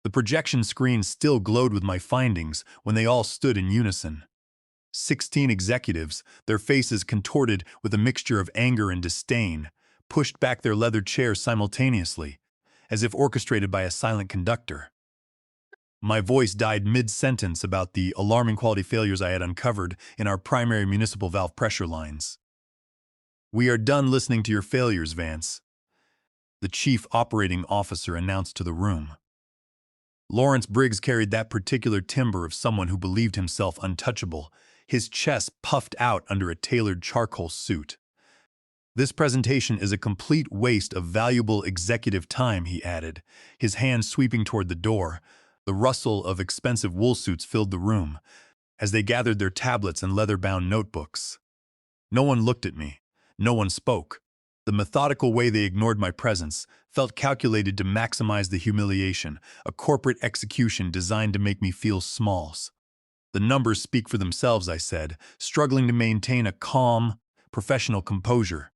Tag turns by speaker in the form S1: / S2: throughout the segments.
S1: The projection screen still glowed with my findings when they all stood in unison. 16 executives, their faces contorted with a mixture of anger and disdain, pushed back their leather chairs simultaneously, as if orchestrated by a silent conductor. My voice died mid-sentence about the alarming quality failures I had uncovered in our primary municipal valve pressure lines. "We are done listening to your failures, Vance," the chief operating officer announced to the room. Lawrence Briggs carried that particular timbre of someone who believed himself untouchable, his chest puffed out under a tailored charcoal suit. "This presentation is a complete waste of valuable executive time," he added, his hand sweeping toward the door. The rustle of expensive wool suits filled the room as they gathered their tablets and leather-bound notebooks. No one looked at me. No one spoke. The methodical way they ignored my presence felt calculated to maximize the humiliation, a corporate execution designed to make me feel small. "The numbers speak for themselves," I said, struggling to maintain a calm, professional composure.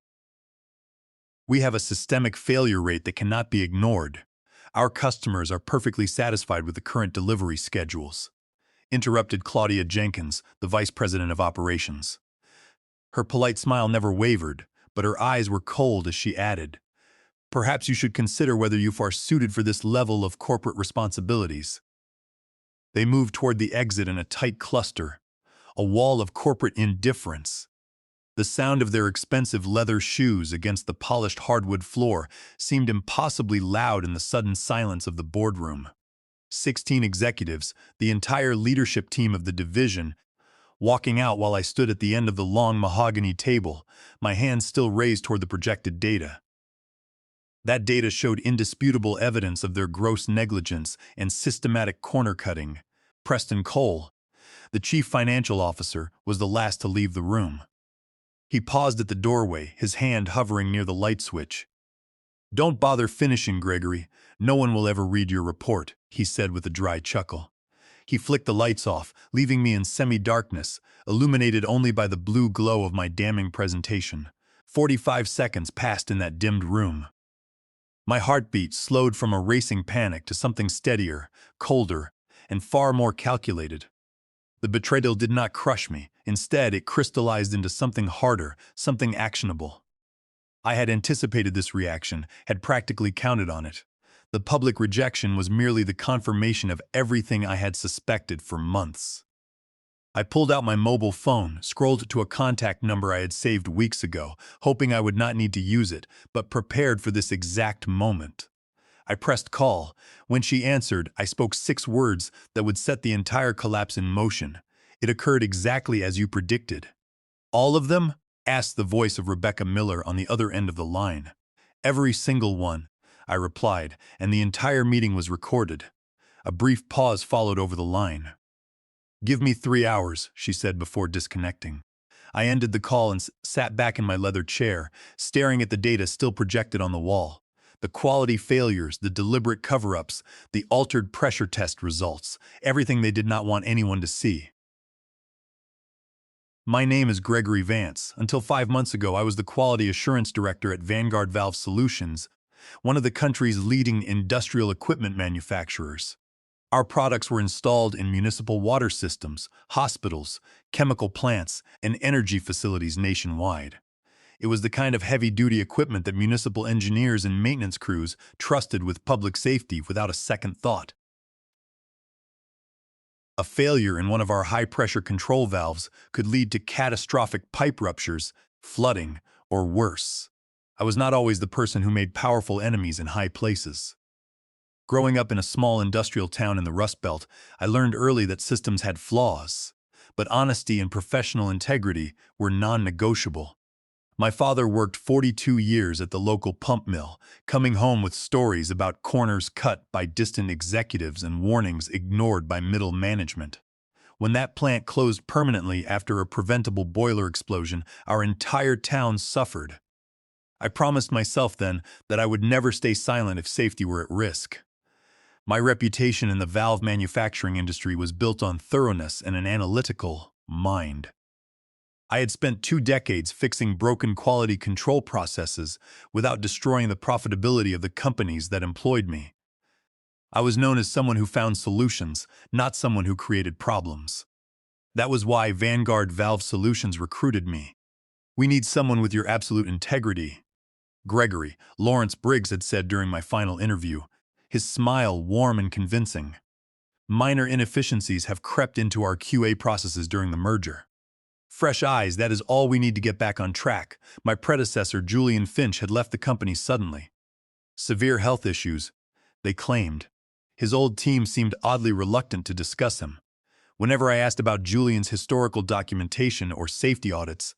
S1: "We have a systemic failure rate that cannot be ignored. Our customers are perfectly satisfied with the current delivery schedules," interrupted Claudia Jenkins, the vice president of operations. Her polite smile never wavered, but her eyes were cold as she added, "Perhaps you should consider whether you are suited for this level of corporate responsibilities." They moved toward the exit in a tight cluster, a wall of corporate indifference. The sound of their expensive leather shoes against the polished hardwood floor seemed impossibly loud in the sudden silence of the boardroom. 16 executives, the entire leadership team of the division, walking out while I stood at the end of the long mahogany table, my hands still raised toward the projected data. That data showed indisputable evidence of their gross negligence and systematic corner-cutting. Preston Cole, the chief financial officer, was the last to leave the room. He paused at the doorway, his hand hovering near the light switch. "Don't bother finishing, Gregory. No one will ever read your report," he said with a dry chuckle. He flicked the lights off, leaving me in semi-darkness, illuminated only by the blue glow of my damning presentation. 45 seconds passed in that dimmed room. My heartbeat slowed from a racing panic to something steadier, colder, and far more calculated. The betrayal did not crush me. Instead, it crystallized into something harder, something actionable. I had anticipated this reaction, had practically counted on it. The public rejection was merely the confirmation of everything I had suspected for months. I pulled out my mobile phone, scrolled to a contact number I had saved weeks ago, hoping I would not need to use it, but prepared for this exact moment. I pressed call. When she answered, I spoke 6 words that would set the entire collapse in motion. "It occurred exactly as you predicted." "All of them?" asked the voice of Rebecca Miller on the other end of the line. "Every single one," I replied, and the entire meeting was recorded. A brief pause followed over the line. "Give me 3 hours," she said before disconnecting. I ended the call and sat back in my leather chair, staring at the data still projected on the wall. The quality failures, the deliberate cover-ups, the altered pressure test results, everything they did not want anyone to see. My name is Gregory Vance. Until 5 months ago, I was the Quality Assurance Director at Vanguard Valve Solutions, one of the country's leading industrial equipment manufacturers. Our products were installed in municipal water systems, hospitals, chemical plants, and energy facilities nationwide. It was the kind of heavy-duty equipment that municipal engineers and maintenance crews trusted with public safety without a second thought. A failure in one of our high-pressure control valves could lead to catastrophic pipe ruptures, flooding, or worse. I was not always the person who made powerful enemies in high places. Growing up in a small industrial town in the Rust Belt, I learned early that systems had flaws, but honesty and professional integrity were non-negotiable. My father worked 42 years at the local pump mill, coming home with stories about corners cut by distant executives and warnings ignored by middle management. When that plant closed permanently after a preventable boiler explosion, our entire town suffered. I promised myself then that I would never stay silent if safety were at risk. My reputation in the valve manufacturing industry was built on thoroughness and an analytical mind. I had spent 2 decades fixing broken quality control processes without destroying the profitability of the companies that employed me. I was known as someone who found solutions, not someone who created problems. That was why Vanguard Valve Solutions recruited me. "We need someone with your absolute integrity," Gregory, Lawrence Briggs had said during my final interview, his smile warm and convincing. "Minor inefficiencies have crept into our QA processes during the merger. Fresh eyes, that is all we need to get back on track." My predecessor, Julian Finch, had left the company suddenly. Severe health issues, they claimed. His old team seemed oddly reluctant to discuss him. Whenever I asked about Julian's historical documentation or safety audits,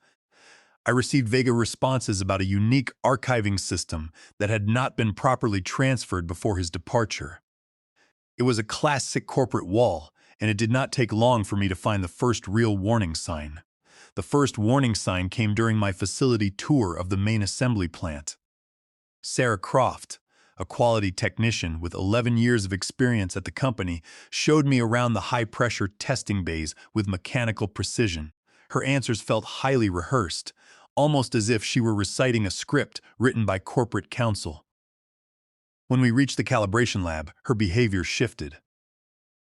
S1: I received vague responses about a unique archiving system that had not been properly transferred before his departure. It was a classic corporate wall, and it did not take long for me to find the first real warning sign. The first warning sign came during my facility tour of the main assembly plant. Sarah Croft, a quality technician with 11 years of experience at the company, showed me around the high-pressure testing bays with mechanical precision. Her answers felt highly rehearsed, almost as if she were reciting a script written by corporate counsel. When we reached the calibration lab, her behavior shifted.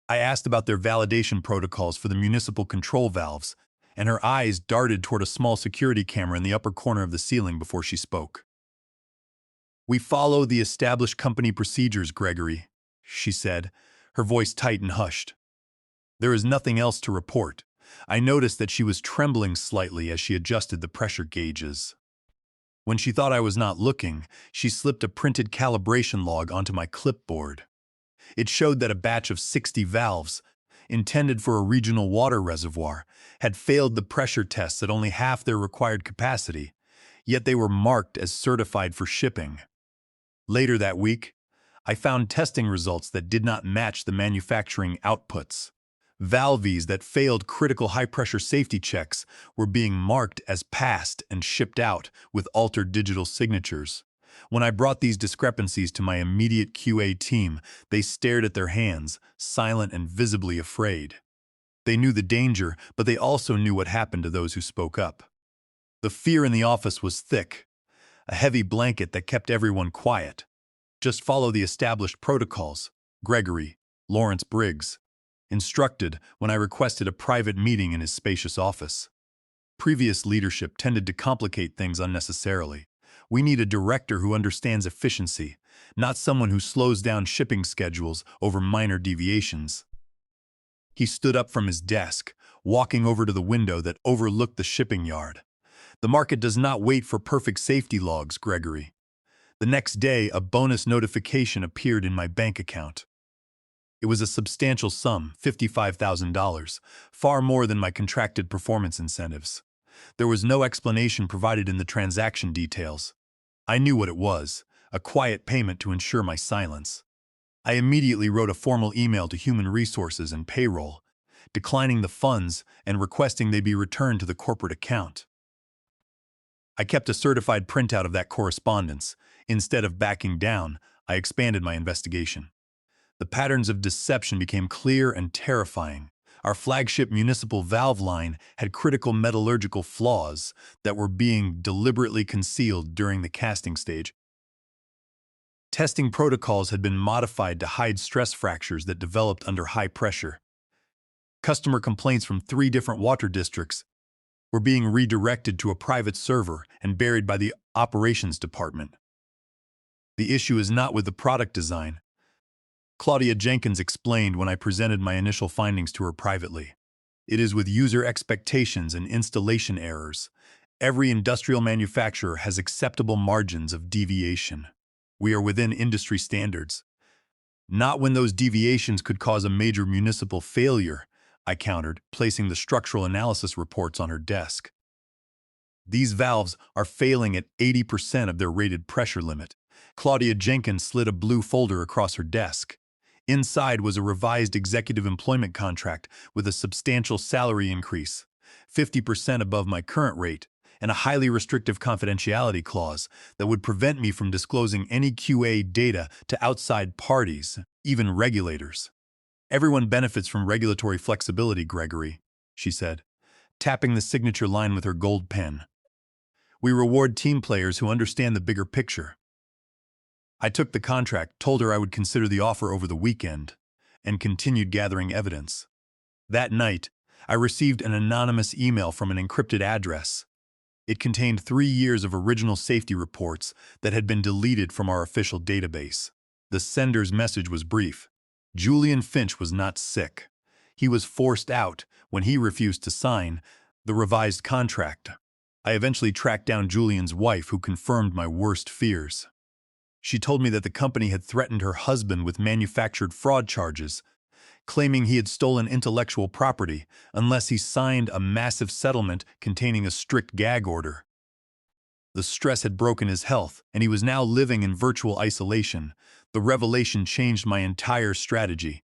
S1: I asked about their validation protocols for the municipal control valves, and her eyes darted toward a small security camera in the upper corner of the ceiling before she spoke. "We follow the established company procedures, Gregory," she said, her voice tight and hushed. "There is nothing else to report." I noticed that she was trembling slightly as she adjusted the pressure gauges. When she thought I was not looking, she slipped a printed calibration log onto my clipboard. It showed that a batch of 60 valves, intended for a regional water reservoir, had failed the pressure tests at only half their required capacity, yet they were marked as certified for shipping. Later that week, I found testing results that did not match the manufacturing outputs. Valves that failed critical high-pressure safety checks were being marked as passed and shipped out with altered digital signatures. When I brought these discrepancies to my immediate QA team, they stared at their hands, silent and visibly afraid. They knew the danger, but they also knew what happened to those who spoke up. The fear in the office was thick, a heavy blanket that kept everyone quiet. "Just follow the established protocols," Gregory, Lawrence Briggs, instructed when I requested a private meeting in his spacious office. Previous leadership tended to complicate things unnecessarily. "We need a director who understands efficiency, not someone who slows down shipping schedules over minor deviations." He stood up from his desk, walking over to the window that overlooked the shipping yard. "The market does not wait for perfect safety logs, Gregory." The next day, a bonus notification appeared in my bank account. It was a substantial sum, $55,000, far more than my contracted performance incentives. There was no explanation provided in the transaction details. I knew what it was, a quiet payment to ensure my silence. I immediately wrote a formal email to Human Resources and Payroll, declining the funds and requesting they be returned to the corporate account. I kept a certified printout of that correspondence. Instead of backing down, I expanded my investigation. The patterns of deception became clear and terrifying. Our flagship municipal valve line had critical metallurgical flaws that were being deliberately concealed during the casting stage. Testing protocols had been modified to hide stress fractures that developed under high pressure. Customer complaints from 3 different water districts were being redirected to a private server and buried by the operations department. "The issue is not with the product design," Claudia Jenkins explained when I presented my initial findings to her privately. "It is with user expectations and installation errors. Every industrial manufacturer has acceptable margins of deviation. We are within industry standards. Not when those deviations could cause a major municipal failure," I countered, placing the structural analysis reports on her desk. "These valves are failing at 80% of their rated pressure limit." Claudia Jenkins slid a blue folder across her desk. Inside was a revised executive employment contract with a substantial salary increase, 50% above my current rate, and a highly restrictive confidentiality clause that would prevent me from disclosing any QA data to outside parties, even regulators. "Everyone benefits from regulatory flexibility, Gregory," she said, tapping the signature line with her gold pen. "We reward team players who understand the bigger picture." I took the contract, told her I would consider the offer over the weekend, and continued gathering evidence. That night, I received an anonymous email from an encrypted address. It contained 3 years of original safety reports that had been deleted from our official database. The sender's message was brief. Julian Finch was not sick. He was forced out when he refused to sign the revised contract. I eventually tracked down Julian's wife, who confirmed my worst fears. She told me that the company had threatened her husband with manufactured fraud charges, claiming he had stolen intellectual property unless he signed a massive settlement containing a strict gag order. The stress had broken his health, and he was now living in virtual isolation. The revelation changed my entire strategy.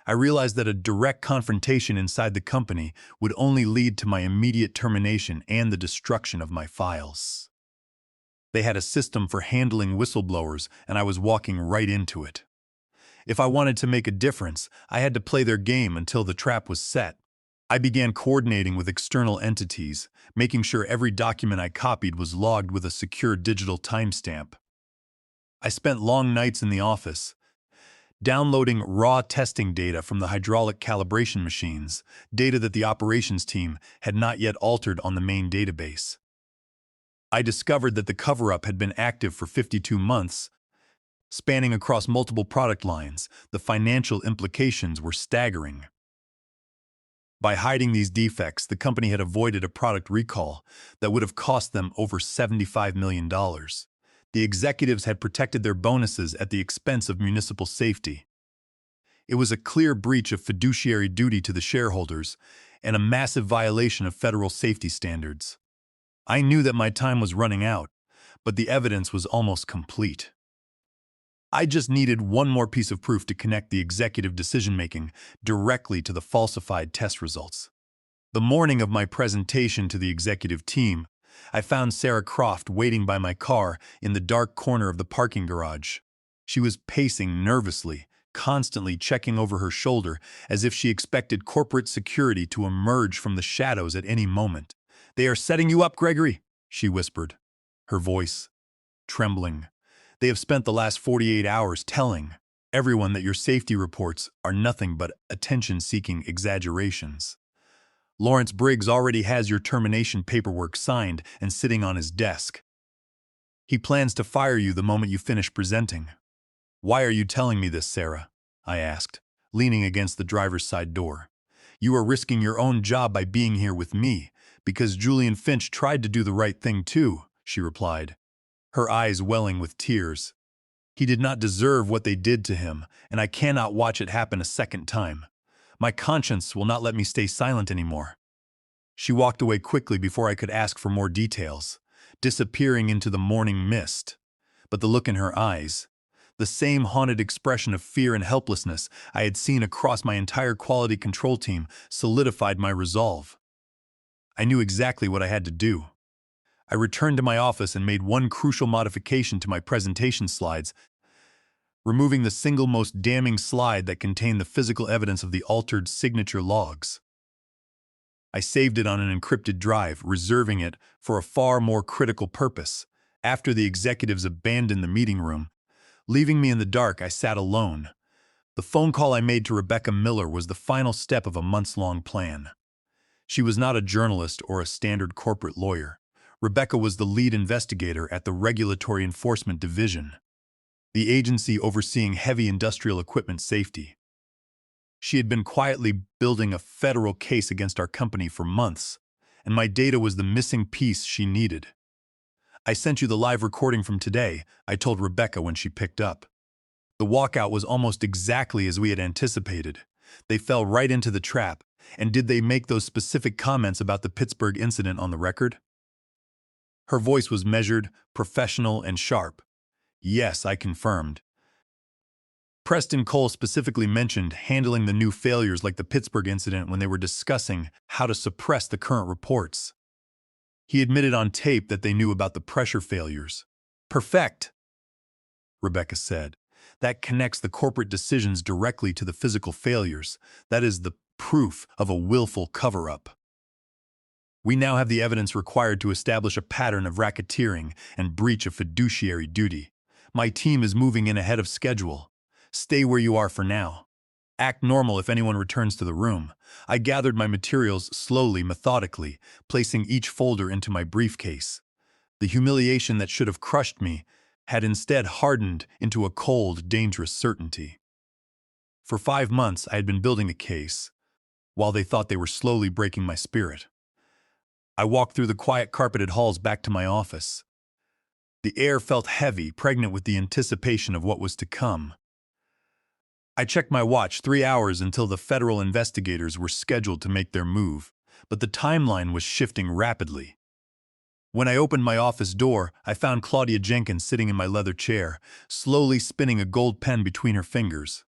S1: I realized that a direct confrontation inside the company would only lead to my immediate termination and the destruction of my files. They had a system for handling whistleblowers, and I was walking right into it. If I wanted to make a difference, I had to play their game until the trap was set. I began coordinating with external entities, making sure every document I copied was logged with a secure digital timestamp. I spent long nights in the office, downloading raw testing data from the hydraulic calibration machines, data that the operations team had not yet altered on the main database. I discovered that the cover-up had been active for 52 months, spanning across multiple product lines. The financial implications were staggering. By hiding these defects, the company had avoided a product recall that would have cost them over $75 million. The executives had protected their bonuses at the expense of municipal safety. It was a clear breach of fiduciary duty to the shareholders and a massive violation of federal safety standards. I knew that my time was running out, but the evidence was almost complete. I just needed one more piece of proof to connect the executive decision-making directly to the falsified test results. The morning of my presentation to the executive team, I found Sarah Croft waiting by my car in the dark corner of the parking garage. She was pacing nervously, constantly checking over her shoulder as if she expected corporate security to emerge from the shadows at any moment. "They are setting you up, Gregory," she whispered, her voice trembling. "They have spent the last 48 hours telling everyone that your safety reports are nothing but attention-seeking exaggerations. Lawrence Briggs already has your termination paperwork signed and sitting on his desk. He plans to fire you the moment you finish presenting." "Why are you telling me this, Sarah?" I asked, leaning against the driver's side door. "You are risking your own job by being here with me, because Julian Finch tried to do the right thing too," she replied, her eyes welling with tears. "He did not deserve what they did to him, and I cannot watch it happen a second time. My conscience will not let me stay silent anymore." She walked away quickly before I could ask for more details, disappearing into the morning mist. But the look in her eyes, the same haunted expression of fear and helplessness I had seen across my entire quality control team, solidified my resolve. I knew exactly what I had to do. I returned to my office and made one crucial modification to my presentation slides, removing the single most damning slide that contained the physical evidence of the altered signature logs. I saved it on an encrypted drive, reserving it for a far more critical purpose. After the executives abandoned the meeting room, leaving me in the dark, I sat alone. The phone call I made to Rebecca Miller was the final step of a months-long plan. She was not a journalist or a standard corporate lawyer. Rebecca was the lead investigator at the Regulatory Enforcement Division, the agency overseeing heavy industrial equipment safety. She had been quietly building a federal case against our company for months, and my data was the missing piece she needed. "I sent you the live recording from today," I told Rebecca when she picked up. The walkout was almost exactly as we had anticipated. They fell right into the trap. "And did they make those specific comments about the Pittsburgh incident on the record?" Her voice was measured, professional, and sharp. "Yes," I confirmed. Preston Cole specifically mentioned handling the new failures like the Pittsburgh incident when they were discussing how to suppress the current reports. He admitted on tape that they knew about the pressure failures. "Perfect," Rebecca said. "That connects the corporate decisions directly to the physical failures. That is the proof of a willful cover-up. We now have the evidence required to establish a pattern of racketeering and breach of fiduciary duty. My team is moving in ahead of schedule. Stay where you are for now. Act normal if anyone returns to the room. I gathered my materials slowly, methodically, placing each folder into my briefcase. The humiliation that should have crushed me had instead hardened into a cold, dangerous certainty. For 5 months, I had been building a case, while they thought they were slowly breaking my spirit. I walked through the quiet carpeted halls back to my office. The air felt heavy, pregnant with the anticipation of what was to come. I checked my watch, 3 hours until the federal investigators were scheduled to make their move, but the timeline was shifting rapidly. When I opened my office door, I found Claudia Jenkins sitting in my leather chair, slowly spinning a gold pen between her fingers.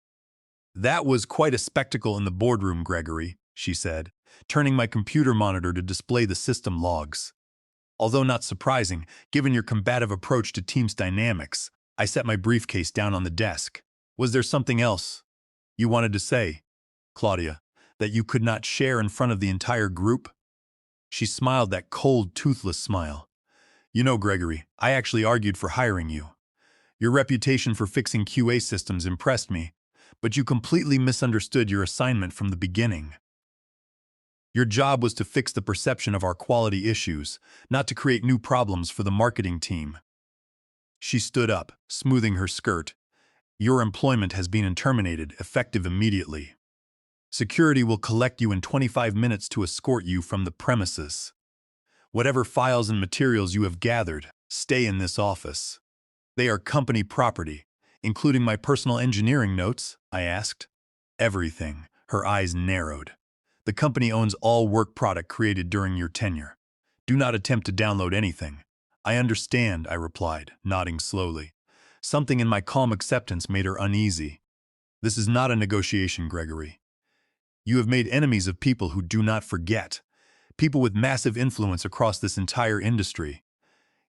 S1: "That was quite a spectacle in the boardroom, Gregory," she said, turning my computer monitor to display the system logs. Although not surprising, given your combative approach to team's dynamics, I set my briefcase down on the desk. "Was there something else you wanted to say, Claudia, that you could not share in front of the entire group?" She smiled that cold, toothless smile. "You know, Gregory, I actually argued for hiring you. Your reputation for fixing QA systems impressed me, but you completely misunderstood your assignment from the beginning. Your job was to fix the perception of our quality issues, not to create new problems for the marketing team." She stood up, smoothing her skirt. "Your employment has been terminated, effective immediately. Security will collect you in 25 minutes to escort you from the premises. Whatever files and materials you have gathered, stay in this office. They are company property, including my personal engineering notes," I asked. "Everything." Her eyes narrowed. "The company owns all work product created during your tenure. Do not attempt to download anything." "I understand," I replied, nodding slowly. Something in my calm acceptance made her uneasy. "This is not a negotiation, Gregory. You have made enemies of people who do not forget, people with massive influence across this entire industry.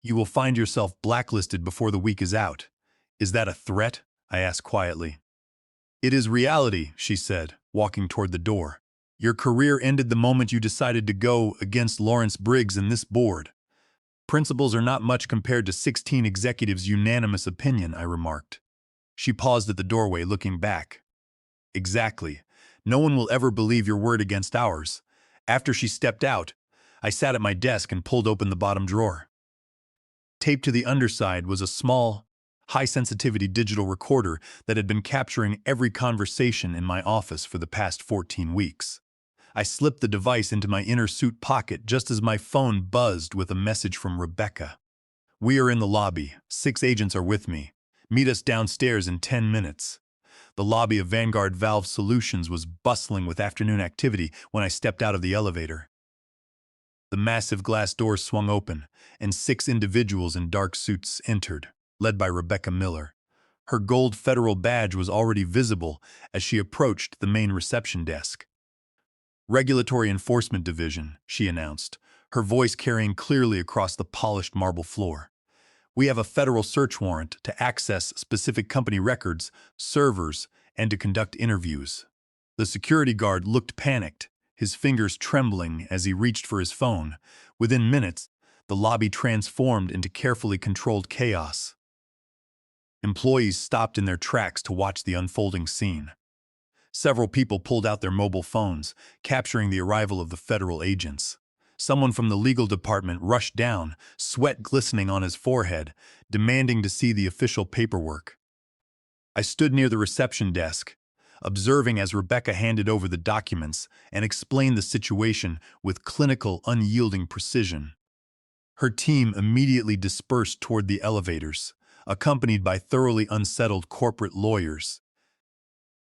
S1: You will find yourself blacklisted before the week is out." "Is that a threat?" I asked quietly. "It is reality," she said, walking toward the door. "Your career ended the moment you decided to go against Lawrence Briggs and this board. Principles are not much compared to 16 executives' unanimous opinion," I remarked. She paused at the doorway, looking back. "Exactly. No one will ever believe your word against ours." After she stepped out, I sat at my desk and pulled open the bottom drawer. Taped to the underside was a small, high-sensitivity digital recorder that had been capturing every conversation in my office for the past 14 weeks. I slipped the device into my inner suit pocket just as my phone buzzed with a message from Rebecca. "We are in the lobby. 6 agents are with me. Meet us downstairs in 10 minutes. The lobby of Vanguard Valve Solutions was bustling with afternoon activity when I stepped out of the elevator. The massive glass doors swung open, and 6 individuals in dark suits entered, led by Rebecca Miller. Her gold federal badge was already visible as she approached the main reception desk. "Regulatory Enforcement Division," she announced, her voice carrying clearly across the polished marble floor. "We have a federal search warrant to access specific company records, servers, and to conduct interviews." The security guard looked panicked, his fingers trembling as he reached for his phone. Within minutes, the lobby transformed into carefully controlled chaos. Employees stopped in their tracks to watch the unfolding scene. Several people pulled out their mobile phones, capturing the arrival of the federal agents. Someone from the legal department rushed down, sweat glistening on his forehead, demanding to see the official paperwork. I stood near the reception desk, observing as Rebecca handed over the documents and explained the situation with clinical, unyielding precision. Her team immediately dispersed toward the elevators, accompanied by thoroughly unsettled corporate lawyers.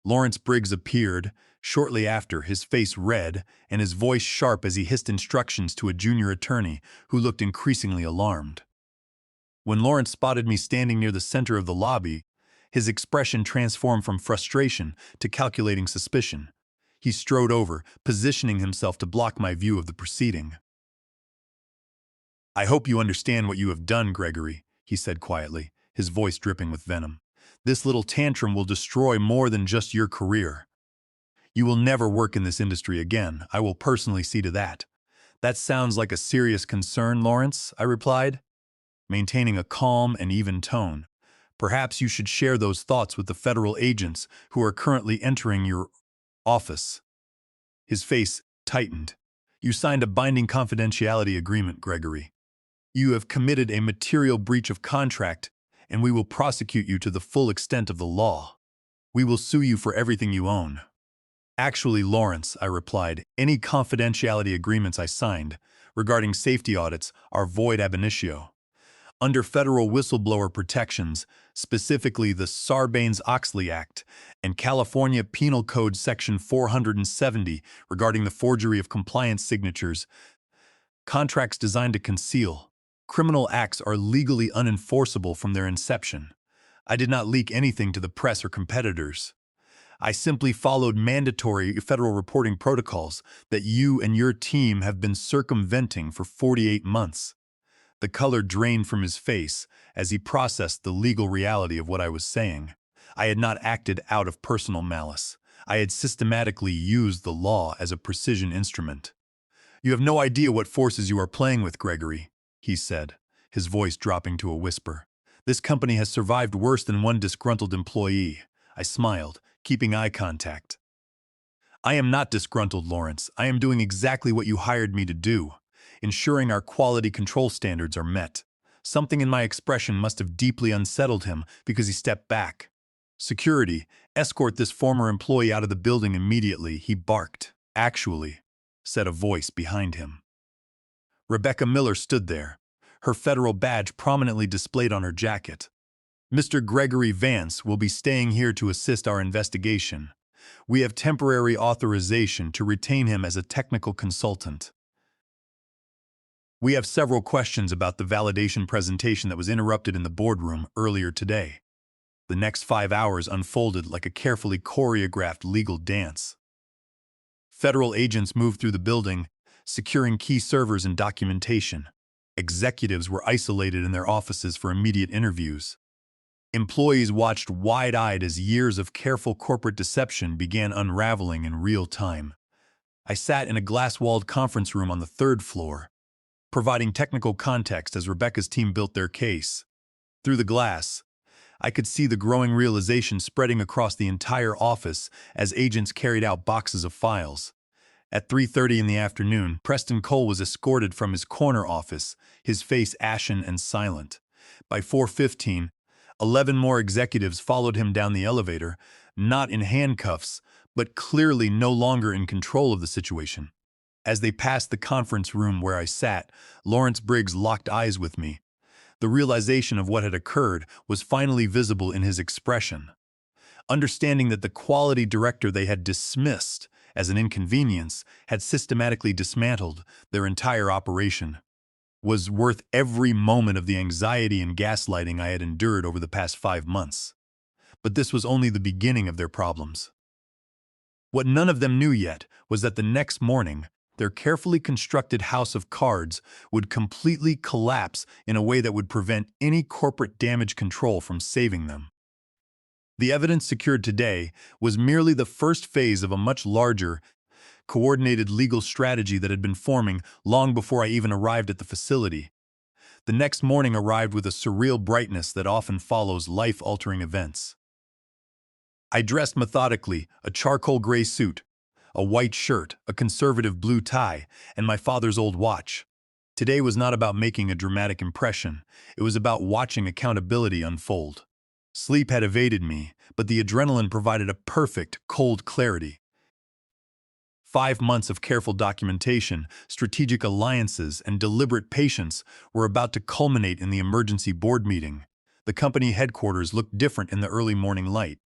S1: Lawrence Briggs appeared, shortly after, his face red and his voice sharp as he hissed instructions to a junior attorney who looked increasingly alarmed. When Lawrence spotted me standing near the center of the lobby, his expression transformed from frustration to calculating suspicion. He strode over, positioning himself to block my view of the proceeding. "I hope you understand what you have done, Gregory," he said quietly, his voice dripping with venom. "This little tantrum will destroy more than just your career. You will never work in this industry again. I will personally see to that." "That sounds like a serious concern, Lawrence," I replied, maintaining a calm and even tone. Perhaps you should share those thoughts with the federal agents who are currently entering your office. His face tightened. You signed a binding confidentiality agreement, Gregory. You have committed a material breach of contract, and we will prosecute you to the full extent of the law. We will sue you for everything you own. Actually, Lawrence, I replied, any confidentiality agreements I signed regarding safety audits are void ab initio. Under federal whistleblower protections, specifically the Sarbanes-Oxley Act and California Penal Code Section 470 regarding the forgery of compliance signatures, contracts designed to conceal criminal acts are legally unenforceable from their inception. I did not leak anything to the press or competitors. I simply followed mandatory federal reporting protocols that you and your team have been circumventing for 48 months. The color drained from his face as he processed the legal reality of what I was saying. I had not acted out of personal malice. I had systematically used the law as a precision instrument. You have no idea what forces you are playing with, Gregory, he said, his voice dropping to a whisper. This company has survived worse than one disgruntled employee. I smiled, keeping eye contact. I am not disgruntled, Lawrence. I am doing exactly what you hired me to do, ensuring our quality control standards are met. Something in my expression must have deeply unsettled him because he stepped back. Security, escort this former employee out of the building immediately, he barked. Actually, said a voice behind him. Rebecca Miller stood there, her federal badge prominently displayed on her jacket. Mr. Gregory Vance will be staying here to assist our investigation. We have temporary authorization to retain him as a technical consultant. We have several questions about the validation presentation that was interrupted in the boardroom earlier today. The next 5 hours unfolded like a carefully choreographed legal dance. Federal agents moved through the building, securing key servers and documentation. Executives were isolated in their offices for immediate interviews. Employees watched wide-eyed as years of careful corporate deception began unraveling in real time. I sat in a glass-walled conference room on the 3rd floor, providing technical context as Rebecca's team built their case. Through the glass, I could see the growing realization spreading across the entire office as agents carried out boxes of files. At 3:30 in the afternoon, Preston Cole was escorted from his corner office, his face ashen and silent. By 4:15, 11 more executives followed him down the elevator, not in handcuffs, but clearly no longer in control of the situation. As they passed the conference room where I sat, Lawrence Briggs locked eyes with me. The realization of what had occurred was finally visible in his expression. Understanding that the quality director they had dismissed as an inconvenience had systematically dismantled their entire operation was worth every moment of the anxiety and gaslighting I had endured over the past 5 months. But this was only the beginning of their problems. What none of them knew yet was that the next morning, their carefully constructed house of cards would completely collapse in a way that would prevent any corporate damage control from saving them. The evidence secured today was merely the first phase of a much larger, coordinated legal strategy that had been forming long before I even arrived at the facility. The next morning arrived with a surreal brightness that often follows life-altering events. I dressed methodically, a charcoal gray suit, a white shirt, a conservative blue tie, and my father's old watch. Today was not about making a dramatic impression. It was about watching accountability unfold. Sleep had evaded me, but the adrenaline provided a perfect, cold clarity. 5 months of careful documentation, strategic alliances, and deliberate patience were about to culminate in the emergency board meeting. The company headquarters looked different in the early morning light.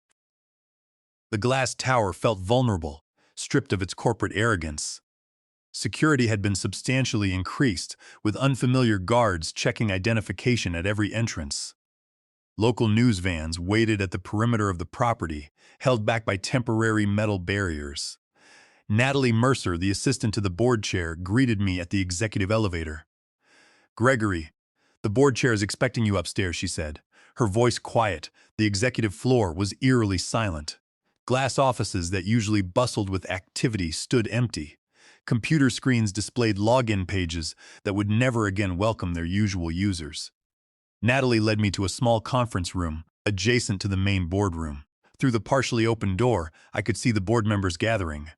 S1: The glass tower felt vulnerable, stripped of its corporate arrogance. Security had been substantially increased, with unfamiliar guards checking identification at every entrance. Local news vans waited at the perimeter of the property, held back by temporary metal barriers. Natalie Mercer, the assistant to the board chair, greeted me at the executive elevator. "Gregory, the board chair is expecting you upstairs," she said. Her voice quiet, the executive floor was eerily silent. Glass offices that usually bustled with activity stood empty. Computer screens displayed login pages that would never again welcome their usual users. Natalie led me to a small conference room, adjacent to the main boardroom. Through the partially open door, I could see the board members gathering.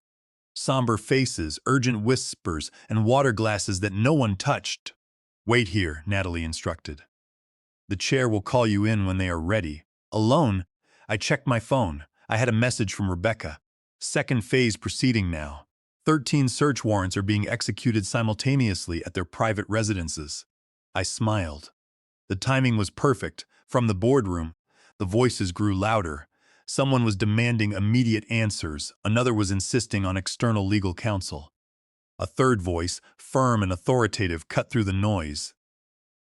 S1: Somber faces, urgent whispers, and water glasses that no one touched. "Wait here," Natalie instructed. "The chair will call you in when they are ready." Alone, I checked my phone. I had a message from Rebecca. Second phase proceeding now. 13 search warrants are being executed simultaneously at their private residences. I smiled. The timing was perfect. From the boardroom, the voices grew louder. Someone was demanding immediate answers. Another was insisting on external legal counsel. A third voice, firm and authoritative, cut through the noise.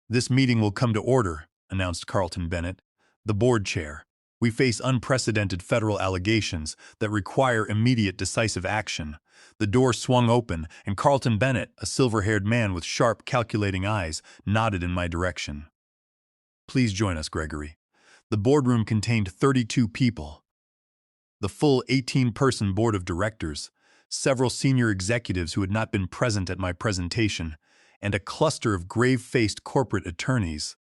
S1: "This meeting will come to order," announced Carlton Bennett, the board chair. "We face unprecedented federal allegations that require immediate decisive action." The door swung open, and Carlton Bennett, a silver-haired man with sharp, calculating eyes, nodded in my direction. "Please join us, Gregory." The boardroom contained 32 people. The full 18-person board of directors, several senior executives who had not been present at my presentation, and a cluster of grave-faced corporate attorneys.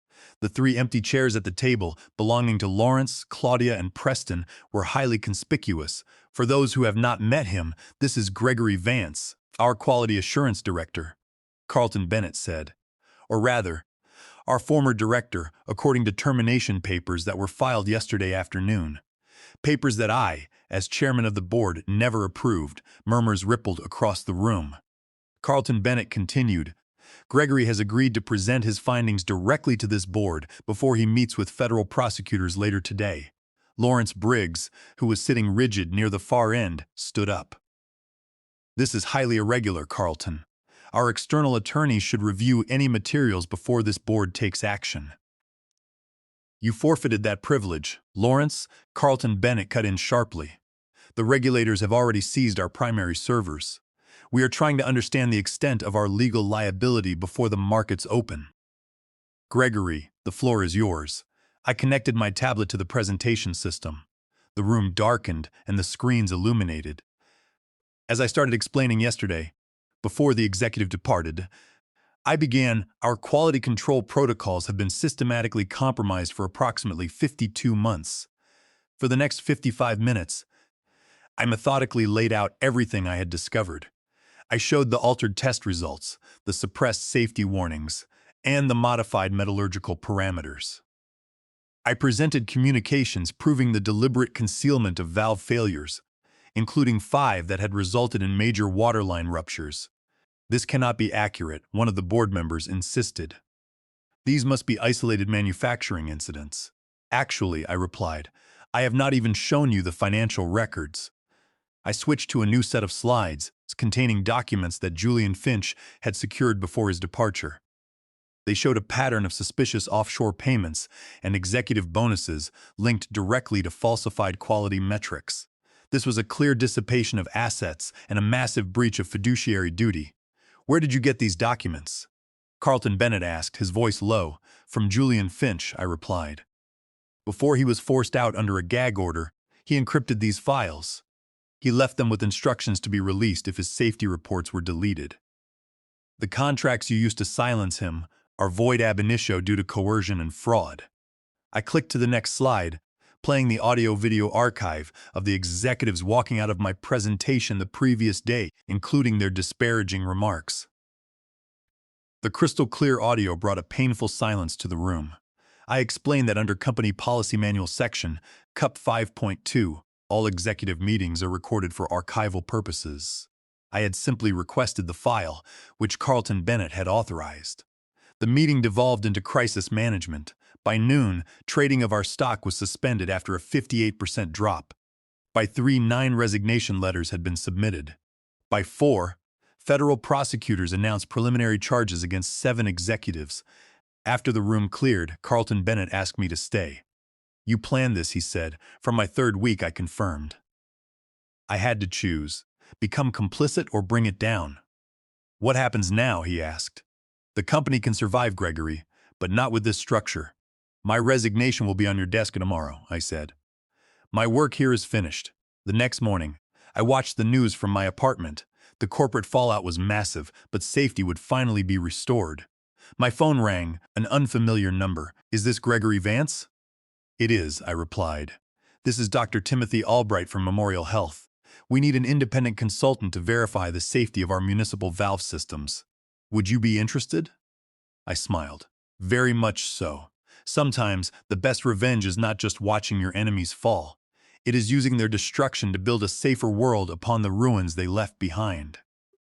S1: The 3 empty chairs at the table, belonging to Lawrence, Claudia, and Preston, were highly conspicuous. "For those who have not met him, this is Gregory Vance, our Quality Assurance Director," Carlton Bennett said. "Or rather, our former director, according to termination papers that were filed yesterday afternoon. Papers that I, as chairman of the board, never approved." Murmurs rippled across the room. Carlton Bennett continued, "Gregory has agreed to present his findings directly to this board before he meets with federal prosecutors later today." Lawrence Briggs, who was sitting rigid near the far end, stood up. "This is highly irregular, Carlton. Our external attorneys should review any materials before this board takes action." "You forfeited that privilege, Lawrence," Carlton Bennett cut in sharply. "The regulators have already seized our primary servers. We are trying to understand the extent of our legal liability before the markets open." "Gregory, the floor is yours." I connected my tablet to the presentation system. The room darkened and the screens illuminated. As I started explaining yesterday, before the executive departed, I began, "Our quality control protocols have been systematically compromised for approximately 52 months. For the next 55 minutes, I methodically laid out everything I had discovered. I showed the altered test results, the suppressed safety warnings, and the modified metallurgical parameters. I presented communications proving the deliberate concealment of valve failures, including 5 that had resulted in major waterline ruptures. "This cannot be accurate," one of the board members insisted. "These must be isolated manufacturing incidents." "Actually," I replied, "I have not even shown you the financial records." I switched to a new set of slides containing documents that Julian Finch had secured before his departure. They showed a pattern of suspicious offshore payments and executive bonuses linked directly to falsified quality metrics. This was a clear dissipation of assets and a massive breach of fiduciary duty. "Where did you get these documents?" Carlton Bennett asked, his voice low. "From Julian Finch," I replied. "Before he was forced out under a gag order, he encrypted these files. He left them with instructions to be released if his safety reports were deleted. The contracts you used to silence him are void ab initio due to coercion and fraud." I clicked to the next slide, playing the audio-video archive of the executives walking out of my presentation the previous day, including their disparaging remarks. The crystal-clear audio brought a painful silence to the room. I explained that under Company Policy Manual Section, CUP 5.2, all executive meetings are recorded for archival purposes. I had simply requested the file, which Carlton Bennett had authorized. The meeting devolved into crisis management. By noon, trading of our stock was suspended after a 58% drop. By 3, 9 resignation letters had been submitted. By 4, federal prosecutors announced preliminary charges against 7 executives. After the room cleared, Carlton Bennett asked me to stay. "You planned this," he said. From my 3rd week, I confirmed. I had to choose, become complicit or bring it down. "What happens now?" he asked. "The company can survive, Gregory, but not with this structure." "My resignation will be on your desk tomorrow," I said. My work here is finished. The next morning, I watched the news from my apartment. The corporate fallout was massive, but safety would finally be restored. My phone rang, an unfamiliar number. "Is this Gregory Vance?" It is, I replied. This is Dr. Timothy Albright from Memorial Health. We need an independent consultant to verify the safety of our municipal valve systems. Would you be interested? I smiled. Very much so. Sometimes, the best revenge is not just watching your enemies fall. It is using their destruction to build a safer world upon the ruins they left behind.